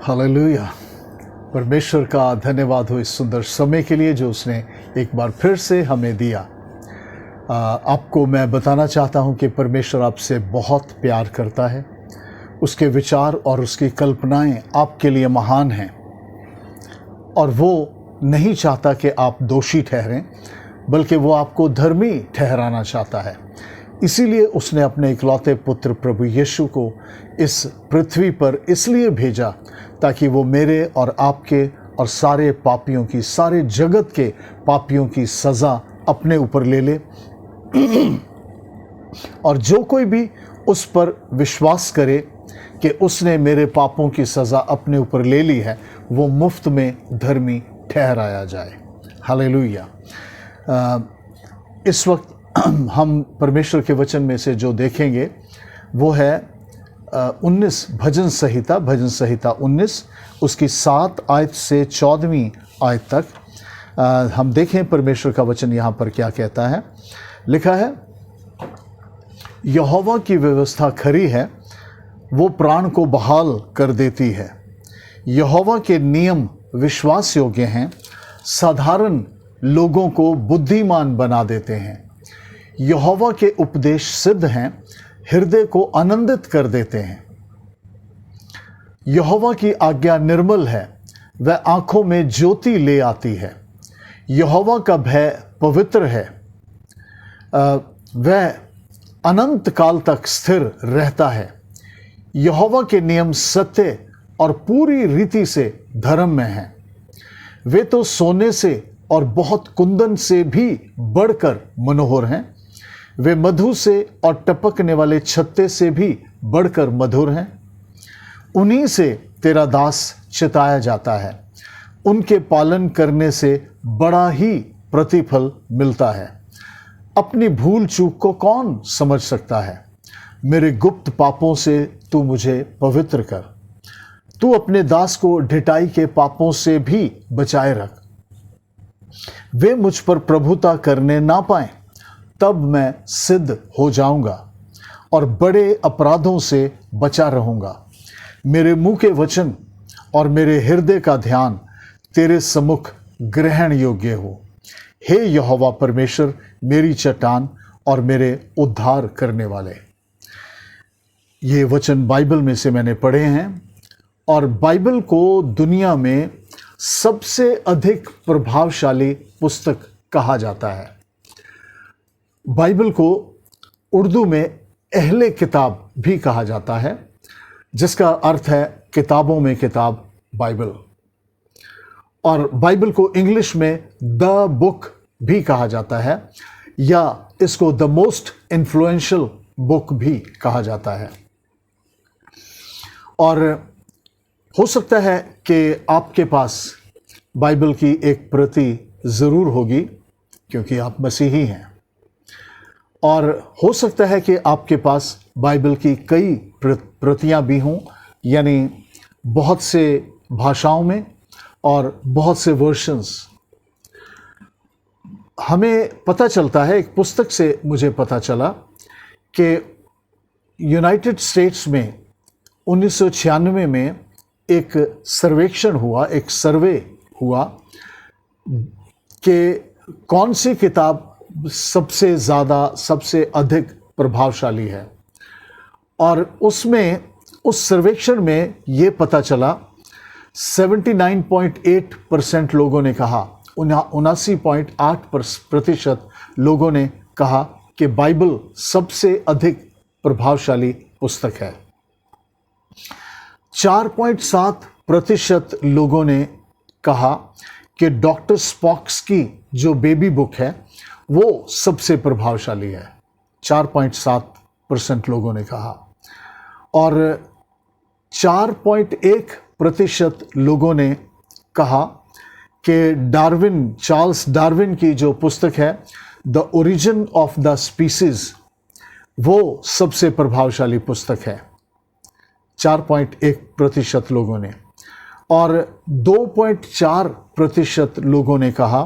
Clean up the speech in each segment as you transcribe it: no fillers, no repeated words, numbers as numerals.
Hallelujah. परमेश्वर का धन्यवाद हो इस सुंदर समय के लिए जो उसने एक बार फिर से हमें दिया। आपको मैं बताना चाहता हूं कि परमेश्वर आपसे बहुत प्यार करता है। उसके विचार और उसकी कल्पनाएं आपके लिए महान हैं और वो नहीं चाहता कि आप दोषी ठहरें, बल्कि वो आपको धर्मी ठहराना चाहता है। इसीलिए उसने अपने इकलौते पुत्र प्रभु यीशु को इस पृथ्वी पर इसलिए भेजा ताकि वो मेरे और आपके और सारे पापियों की, सारे जगत के पापियों की सज़ा अपने ऊपर ले ले। और जो कोई भी उस पर विश्वास करे कि उसने मेरे पापों की सज़ा अपने ऊपर ले ली है, वो मुफ्त में धर्मी ठहराया जाए। हालेलुया। इस वक्त हम परमेश्वर के वचन में से जो देखेंगे वो है 19 भजन संहिता 19 उसकी 7 आयत से 14वीं आयत तक हम देखें परमेश्वर का वचन यहाँ पर क्या कहता है। लिखा है, यहोवा की व्यवस्था खरी है, वो प्राण को बहाल कर देती है। यहोवा के नियम विश्वास योग्य हैं, साधारण लोगों को बुद्धिमान बना देते हैं। यहोवा के उपदेश सिद्ध हैं, हृदय को आनंदित कर देते हैं। यहोवा की आज्ञा निर्मल है, वह आंखों में ज्योति ले आती है। यहोवा का भय पवित्र है, वह अनंत काल तक स्थिर रहता है। यहोवा के नियम सत्य और पूरी रीति से धर्म में हैं। वे तो सोने से और बहुत कुंदन से भी बढ़कर मनोहर हैं। वे मधु से और टपकने वाले छत्ते से भी बढ़कर मधुर हैं। उन्हीं से तेरा दास चिताया जाता है। उनके पालन करने से बड़ा ही प्रतिफल मिलता है। अपनी भूल चूक को कौन समझ सकता है? मेरे गुप्त पापों से तू मुझे पवित्र कर। तू अपने दास को ढिठाई के पापों से भी बचाए रख। वे मुझ पर प्रभुता करने ना पाए, तब मैं सिद्ध हो जाऊंगा और बड़े अपराधों से बचा रहूंगा। मेरे मुंह के वचन और मेरे हृदय का ध्यान तेरे सम्मुख ग्रहण योग्य हो। हे यहोवा परमेश्वर, मेरी चट्टान और मेरे उद्धार करने वाले। ये वचन बाइबल में से मैंने पढ़े हैं और बाइबल को दुनिया में सबसे अधिक प्रभावशाली पुस्तक कहा जाता है। बाइबल को उर्दू में अहले किताब भी कहा जाता है, जिसका अर्थ है किताबों में किताब, बाइबल। और बाइबल को इंग्लिश में द बुक भी कहा जाता है, या इसको द मोस्ट इन्फ्लुएंशियल बुक भी कहा जाता है। और हो सकता है कि आपके पास बाइबल की एक प्रति ज़रूर होगी, क्योंकि आप मसीही हैं। और हो सकता है कि आपके पास बाइबल की कई प्रतियां भी हों, यानी बहुत से भाषाओं में और बहुत से वर्शन्स। हमें पता चलता है, एक पुस्तक से मुझे पता चला कि यूनाइटेड स्टेट्स में 1996 में एक सर्वेक्षण हुआ, एक सर्वे हुआ कि कौन सी किताब सबसे ज़्यादा, सबसे अधिक प्रभावशाली है। और उसमें, उस सर्वेक्षण में ये पता चला 79.8% लोगों ने कहा, 79.8% लोगों ने कहा कि बाइबल सबसे अधिक प्रभावशाली पुस्तक है। 4.7% लोगों ने कहा कि डॉक्टर स्पॉक्स की जो बेबी बुक है वो सबसे प्रभावशाली है। 4.7% लोगों ने कहा। और 4.1% लोगों ने कहा कि चार्ल्स डार्विन की जो पुस्तक है the origin of the species, वो सबसे प्रभावशाली पुस्तक है। 4.1% लोगों ने। और 2.4% लोगों ने कहा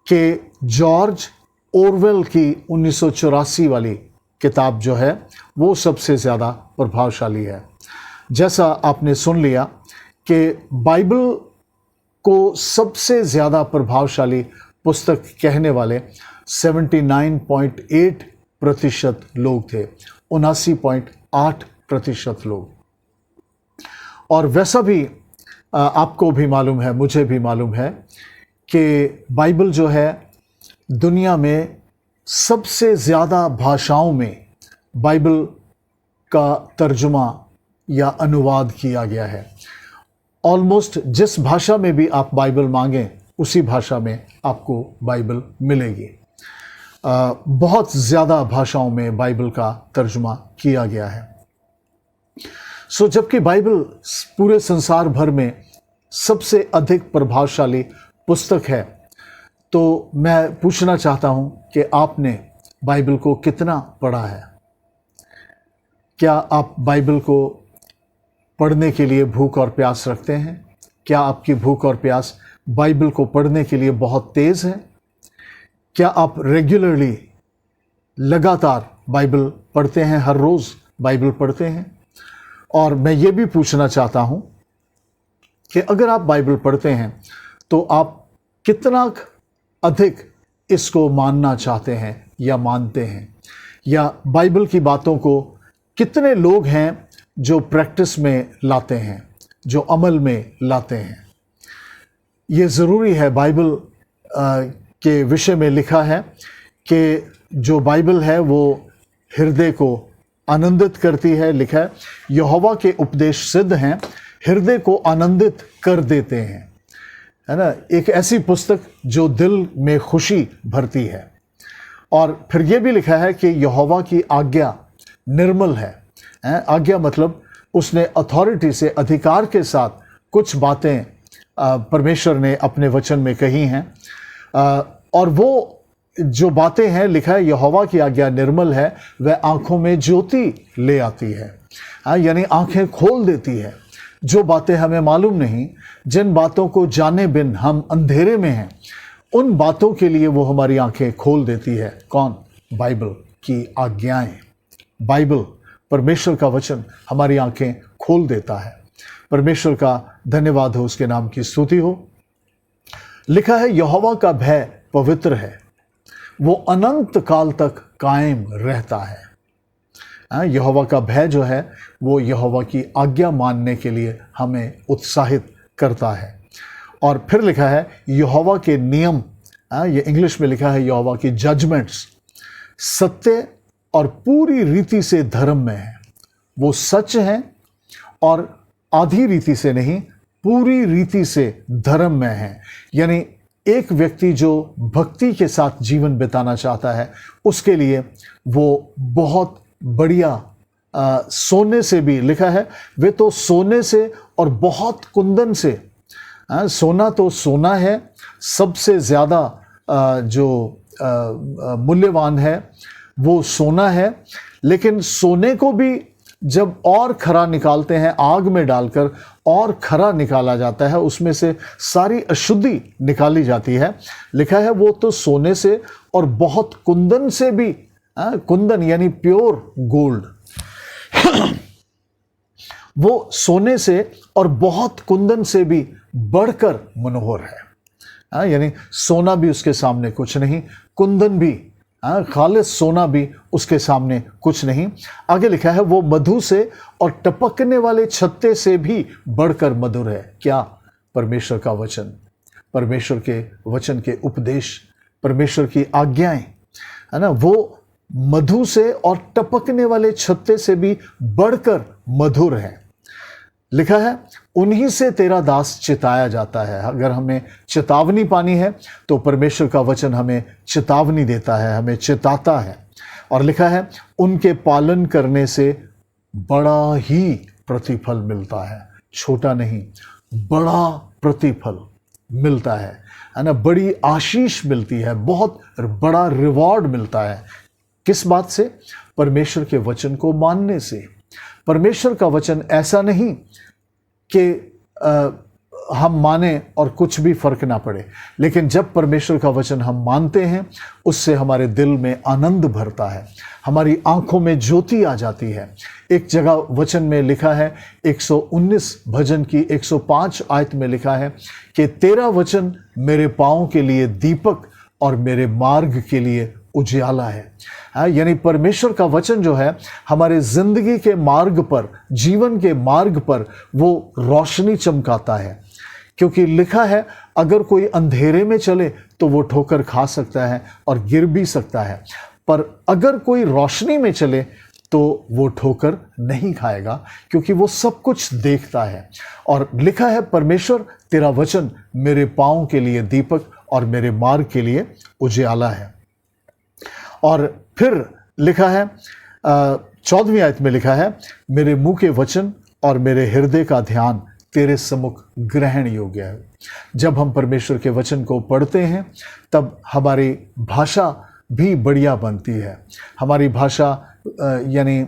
कि जॉर्ज ऑरवेल की 1984 वाली किताब जो है वो सबसे ज़्यादा प्रभावशाली है। जैसा आपने सुन लिया कि बाइबल को सबसे ज़्यादा प्रभावशाली पुस्तक कहने वाले 79.8% लोग थे, 79.8% लोग। और वैसा भी आपको भी मालूम है, मुझे भी मालूम है कि बाइबल जो है दुनिया में सबसे ज़्यादा भाषाओं में बाइबल का तर्जुमा या अनुवाद किया गया है। ऑलमोस्ट जिस भाषा में भी आप बाइबल मांगें उसी भाषा में आपको बाइबल मिलेगी। बहुत ज़्यादा भाषाओं में बाइबल का तर्जुमा किया गया है। जबकि बाइबल पूरे संसार भर में सबसे अधिक प्रभावशाली पुस्तक है, तो मैं पूछना चाहता हूं कि आपने बाइबल को कितना पढ़ा है? क्या आप बाइबल को पढ़ने के लिए भूख और प्यास रखते हैं? क्या आपकी भूख और प्यास बाइबल को पढ़ने के लिए बहुत तेज़ है? क्या आप रेगुलरली लगातार बाइबल पढ़ते हैं, हर रोज़ बाइबल पढ़ते हैं? और मैं ये भी पूछना चाहता हूं कि अगर आप बाइबल पढ़ते हैं तो आप कितना अधिक इसको मानना चाहते हैं या मानते हैं, या बाइबल की बातों को कितने लोग हैं जो प्रैक्टिस में लाते हैं, जो अमल में लाते हैं? ये ज़रूरी है। बाइबल के विषय में लिखा है कि जो बाइबल है वो हृदय को आनंदित करती है। लिखा है यहोवा के उपदेश सिद्ध हैं, हृदय को आनंदित कर देते हैं, है ना। एक ऐसी पुस्तक जो दिल में खुशी भरती है। और फिर ये भी लिखा है कि यहोवा की आज्ञा निर्मल है। आज्ञा मतलब उसने अथॉरिटी से, अधिकार के साथ कुछ बातें परमेश्वर ने अपने वचन में कही हैं, और वो जो बातें हैं, लिखा है यहोवा की आज्ञा निर्मल है, वह आंखों में ज्योति ले आती है। यानी आंखें खोल देती है। जो बातें हमें मालूम नहीं, जिन बातों को जाने बिन हम अंधेरे में हैं, उन बातों के लिए वो हमारी आंखें खोल देती है। कौन? बाइबल की आज्ञाएं। बाइबल, परमेश्वर का वचन हमारी आंखें खोल देता है। परमेश्वर का धन्यवाद हो, उसके नाम की स्तुति हो। लिखा है यहोवा का भय पवित्र है, वो अनंत काल तक कायम रहता है। यहोवा का भय जो है वो यहोवा की आज्ञा मानने के लिए हमें उत्साहित करता है। और फिर लिखा है यहोवा के नियम, ये इंग्लिश में लिखा है यहोवा की जजमेंट्स सत्य और पूरी रीति से धर्म में है। वो सच है और आधी रीति से नहीं, पूरी रीति से धर्म में है। यानी एक व्यक्ति जो भक्ति के साथ जीवन बिताना चाहता है, उसके लिए वो बहुत बढ़िया सोने से भी, लिखा है वे तो सोने से और बहुत कुंदन से, सोना तो सोना है, सबसे ज़्यादा जो मूल्यवान है वो सोना है, लेकिन सोने को भी जब और खरा निकालते हैं, आग में डालकर और खरा निकाला जाता है, उसमें से सारी अशुद्धि निकाली जाती है। लिखा है वो तो सोने से और बहुत कुंदन से भी, कुंदन यानी प्योर गोल्ड, वो सोने से और बहुत कुंदन से भी बढ़कर मनोहर है। यानी सोना भी उसके सामने कुछ नहीं, कुंदन भी, खालिस सोना भी उसके सामने कुछ नहीं। आगे लिखा है वो मधु से और टपकने वाले छत्ते से भी बढ़कर मधुर है। क्या? परमेश्वर का वचन, परमेश्वर के वचन के उपदेश, परमेश्वर की आज्ञाएं, है ना। वो मधु से और टपकने वाले छत्ते से भी बढ़कर मधुर है। लिखा है उन्हीं से तेरा दास चिताया जाता है। अगर हमें चेतावनी पानी है तो परमेश्वर का वचन हमें चेतावनी देता है, हमें चिताता है। और लिखा है उनके पालन करने से बड़ा ही प्रतिफल मिलता है। छोटा नहीं, बड़ा प्रतिफल मिलता है ना। बड़ी आशीष मिलती है, बहुत बड़ा रिवॉर्ड मिलता है। किस बात से? परमेश्वर के वचन को मानने से। परमेश्वर का वचन ऐसा नहीं कि हम माने और कुछ भी फर्क ना पड़े, लेकिन जब परमेश्वर का वचन हम मानते हैं उससे हमारे दिल में आनंद भरता है, हमारी आंखों में ज्योति आ जाती है। एक जगह वचन में लिखा है, 119 भजन की 105 आयत में लिखा है कि तेरा वचन मेरे पाँव के लिए दीपक और मेरे मार्ग के लिए उजियाला है। यानी परमेश्वर का वचन जो है हमारे जिंदगी के मार्ग पर, जीवन के मार्ग पर वो रोशनी चमकाता है। क्योंकि लिखा है अगर कोई अंधेरे में चले तो वो ठोकर खा सकता है और गिर भी सकता है, पर अगर कोई रोशनी में चले तो वो ठोकर नहीं खाएगा, क्योंकि वो सब कुछ देखता है। और लिखा है परमेश्वर तेरा वचन मेरे पाँव के लिए दीपक और मेरे मार्ग के लिए उजियाला है। और फिर लिखा है 14वीं आयत में लिखा है, मेरे मुंह के वचन और मेरे हृदय का ध्यान तेरे सम्मुख ग्रहण योग्य है। जब हम परमेश्वर के वचन को पढ़ते हैं तब हमारी भाषा भी बढ़िया बनती है। हमारी भाषा यानी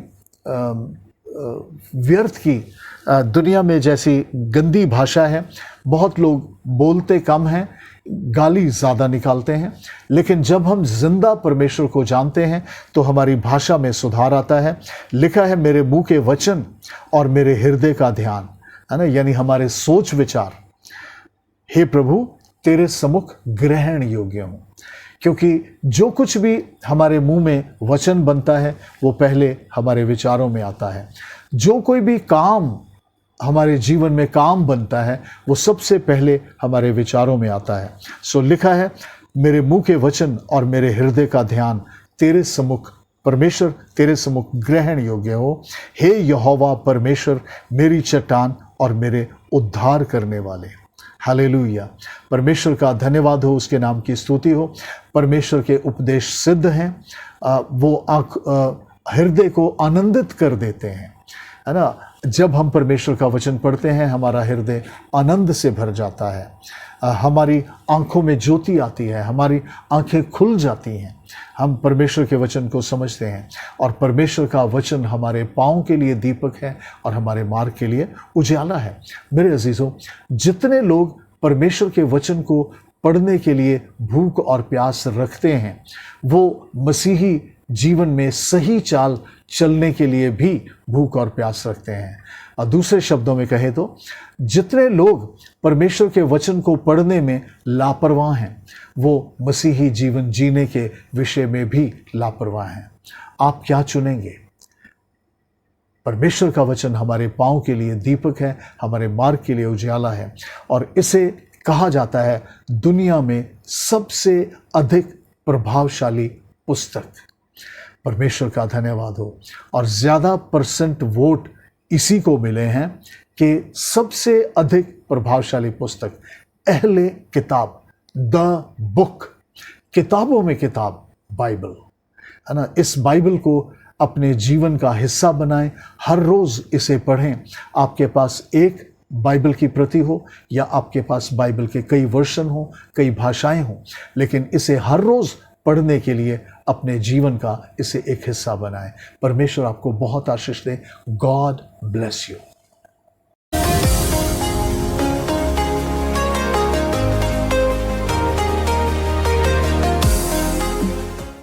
व्यर्थ की दुनिया में जैसी गंदी भाषा है, बहुत लोग बोलते कम हैं, गाली ज़्यादा निकालते हैं, लेकिन जब हम जिंदा परमेश्वर को जानते हैं तो हमारी भाषा में सुधार आता है। लिखा है मेरे मुंह के वचन और मेरे हृदय का ध्यान, है ना, यानी हमारे सोच विचार, हे प्रभु तेरे सम्मुख ग्रहण योग्य हूँ। क्योंकि जो कुछ भी हमारे मुंह में वचन बनता है वो पहले हमारे विचारों में आता है। जो कोई भी काम हमारे जीवन में काम बनता है वो सबसे पहले हमारे विचारों में आता है। सो लिखा है मेरे मुंह के वचन और मेरे हृदय का ध्यान तेरे सम्मुख, परमेश्वर तेरे सम्मुख ग्रहण योग्य हो। हे यहोवा परमेश्वर मेरी चट्टान और मेरे उद्धार करने वाले। हालेलुया। परमेश्वर का धन्यवाद हो, उसके नाम की स्तुति हो। परमेश्वर के उपदेश सिद्ध हैं, वो हृदय को आनंदित कर देते हैं, है ना। जब हम परमेश्वर का वचन पढ़ते हैं हमारा हृदय आनंद से भर जाता है, हमारी आंखों में ज्योति आती है, हमारी आंखें खुल जाती हैं, हम परमेश्वर के वचन को समझते हैं। और परमेश्वर का वचन हमारे पाँव के लिए दीपक है और हमारे मार्ग के लिए उजाला है। मेरे अजीज़ों, जितने लोग परमेश्वर के वचन को पढ़ने के लिए भूख और प्यास रखते हैं वो मसीही जीवन में सही चाल चलने के लिए भी भूख और प्यास रखते हैं। और दूसरे शब्दों में कहे तो जितने लोग परमेश्वर के वचन को पढ़ने में लापरवाह हैं वो मसीही जीवन जीने के विषय में भी लापरवाह हैं। आप क्या चुनेंगे? परमेश्वर का वचन हमारे पाँव के लिए दीपक है, हमारे मार्ग के लिए उजियाला है, और इसे कहा जाता है दुनिया में सबसे अधिक प्रभावशाली पुस्तक। परमेश्वर का धन्यवाद हो। और ज़्यादा % वोट इसी को मिले हैं कि सबसे अधिक प्रभावशाली पुस्तक, अहले किताब, द बुक, किताबों में किताब, बाइबल, है ना। इस बाइबल को अपने जीवन का हिस्सा बनाएं, हर रोज़ इसे पढ़ें। आपके पास एक बाइबल की प्रति हो या आपके पास बाइबल के कई वर्षन हो, कई भाषाएं हों, लेकिन इसे हर रोज़ पढ़ने के लिए अपने जीवन का इसे एक हिस्सा बनाएं। परमेश्वर आपको बहुत आशीष दे। God bless you.